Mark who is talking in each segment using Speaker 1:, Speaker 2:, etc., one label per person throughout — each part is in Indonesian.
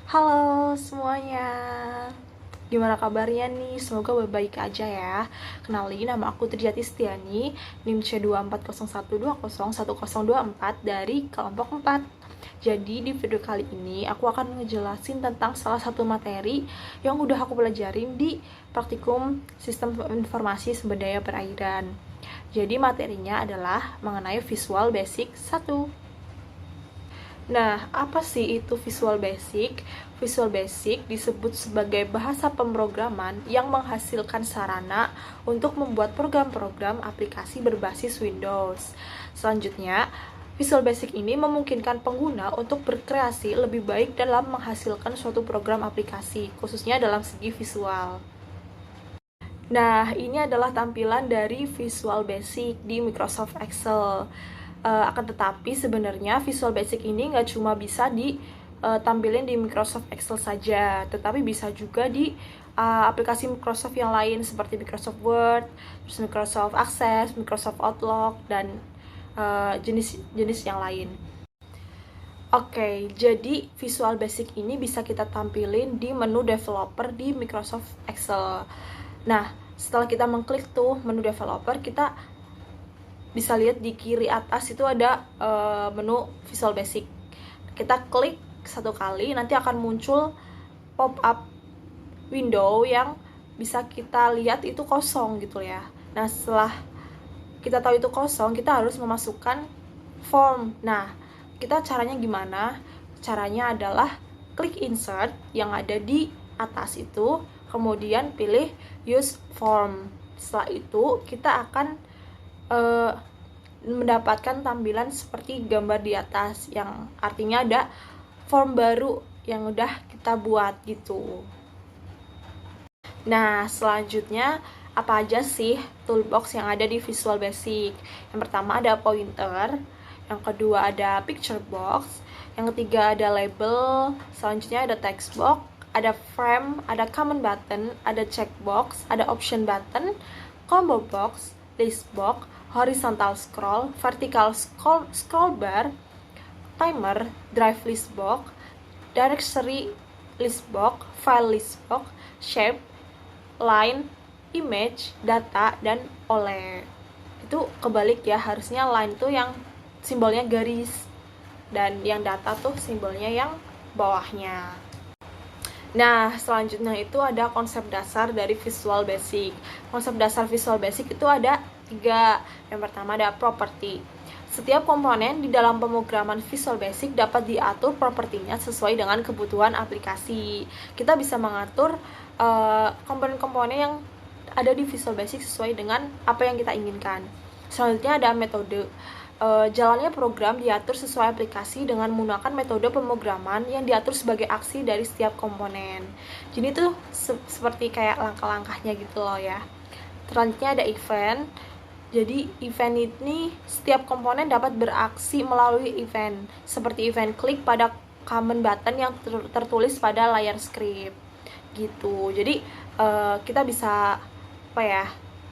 Speaker 1: Halo semuanya, gimana kabarnya nih? Semoga baik-baik aja ya. Kenalin, nama aku Trijati Setiani, NIM C2401201024 dari kelompok 4. Jadi di video kali ini aku akan ngejelasin tentang salah satu materi yang udah aku pelajarin di praktikum Sistem Informasi Sumber Daya Perairan. Jadi materinya adalah mengenai Visual Basic 1. Nah, apa sih itu Visual Basic? Visual Basic disebut sebagai bahasa pemrograman yang menghasilkan sarana untuk membuat program-program aplikasi berbasis Windows. Selanjutnya, Visual Basic ini memungkinkan pengguna untuk berkreasi lebih baik dalam menghasilkan suatu program aplikasi, khususnya dalam segi visual. Nah, ini adalah tampilan dari Visual Basic di Microsoft Excel. Akan tetapi sebenarnya Visual Basic ini nggak cuma bisa ditampilin di Microsoft Excel saja, tetapi bisa juga di aplikasi Microsoft yang lain seperti Microsoft Word, terus Microsoft Access, Microsoft Outlook, dan jenis-jenis yang lain. Oke, jadi Visual Basic ini bisa kita tampilin di menu developer di Microsoft Excel. Nah, setelah kita mengklik tuh menu developer, kita bisa lihat di kiri atas itu ada menu Visual Basic. Kita klik satu kali, nanti akan muncul pop-up window yang bisa kita lihat itu kosong gitu ya. Nah, setelah kita tahu itu kosong, kita harus memasukkan form. Nah, kita caranya gimana? Caranya adalah klik insert yang ada di atas itu, kemudian pilih use form. Setelah itu kita akan mendapatkan tampilan seperti gambar di atas, yang artinya ada form baru yang udah kita buat gitu. Nah, selanjutnya apa aja sih toolbox yang ada di Visual Basic? Yang pertama ada pointer, yang kedua ada picture box, yang ketiga ada label, selanjutnya ada text box, ada frame, ada command button, ada checkbox, ada option button, combo box, list box, horizontal scroll, vertical scroll bar, timer, drive list box, directory list box, file list box, shape, line, image, data, dan oleh. Itu kebalik ya, harusnya line tuh yang simbolnya garis, dan yang data tuh simbolnya yang bawahnya. Nah, selanjutnya itu ada konsep dasar dari Visual Basic. Konsep dasar Visual Basic itu ada 3. Yang pertama ada property. Setiap komponen di dalam pemrograman Visual Basic dapat diatur propertinya sesuai dengan kebutuhan aplikasi. Kita bisa mengatur komponen-komponen yang ada di Visual Basic sesuai dengan apa yang kita inginkan. Selanjutnya ada metode. Jalannya program diatur sesuai aplikasi dengan menggunakan metode pemrograman yang diatur sebagai aksi dari setiap komponen. Jadi itu seperti kayak langkah-langkahnya gitu loh ya. Selanjutnya ada event. Jadi event ini setiap komponen dapat beraksi melalui event, seperti event klik pada command button yang tertulis pada layar script gitu. Jadi kita bisa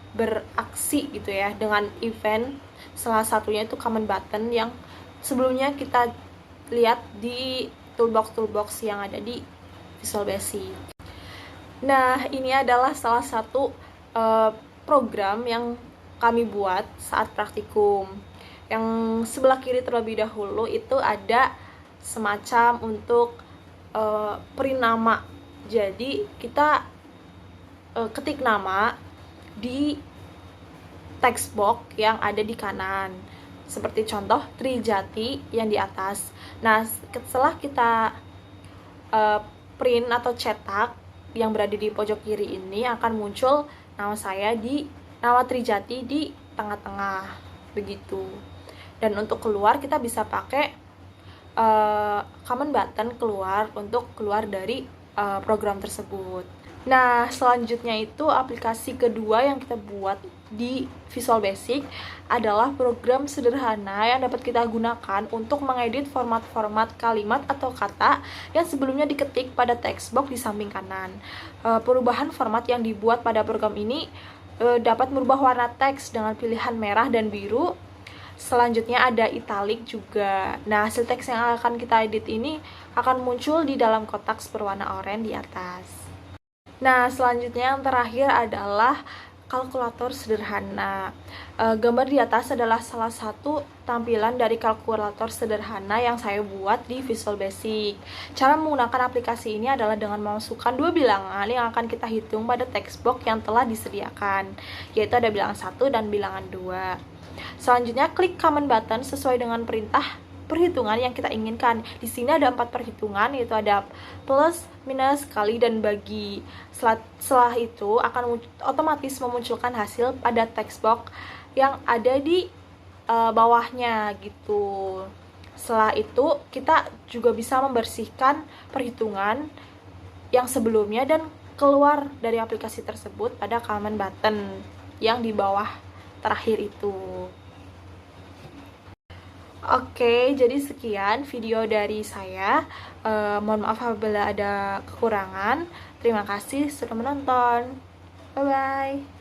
Speaker 1: beraksi gitu ya dengan event. Salah satunya itu command button yang sebelumnya kita lihat di toolbox yang ada di Visual Basic. Nah, ini adalah salah satu program yang kami buat saat praktikum. Yang sebelah kiri terlebih dahulu itu ada semacam untuk print nama. Jadi kita ketik nama di text box yang ada di kanan, seperti contoh Trijati yang di atas. Nah, setelah kita print atau cetak, yang berada di pojok kiri ini akan muncul nama saya nama Trijati di tengah-tengah begitu. Dan untuk keluar kita bisa pakai command button keluar untuk keluar dari program tersebut. Nah, selanjutnya itu aplikasi kedua yang kita buat di Visual Basic adalah program sederhana yang dapat kita gunakan untuk mengedit format-format kalimat atau kata yang sebelumnya diketik pada text box di samping kanan. Perubahan format yang dibuat pada program ini dapat merubah warna teks dengan pilihan merah dan biru, Selanjutnya ada italic juga. Nah, hasil teks yang akan kita edit ini akan muncul di dalam kotak berwarna oranye di atas. Nah, selanjutnya yang terakhir adalah kalkulator sederhana. Gambar di atas adalah salah satu tampilan dari kalkulator sederhana yang saya buat di Visual Basic. Cara menggunakan aplikasi ini adalah dengan memasukkan dua bilangan yang akan kita hitung pada text box yang telah disediakan, yaitu ada bilangan 1 dan bilangan 2. Selanjutnya klik command button sesuai dengan perintah perhitungan yang kita inginkan. Di sini ada 4 perhitungan, yaitu ada plus, minus, kali, dan bagi. Setelah itu akan otomatis memunculkan hasil pada text box yang ada di bawahnya gitu. Setelah itu kita juga bisa membersihkan perhitungan yang sebelumnya dan keluar dari aplikasi tersebut pada command button yang di bawah terakhir itu. Oke, jadi sekian video dari saya. Mohon maaf apabila ada kekurangan. Terima kasih sudah menonton. Bye-bye.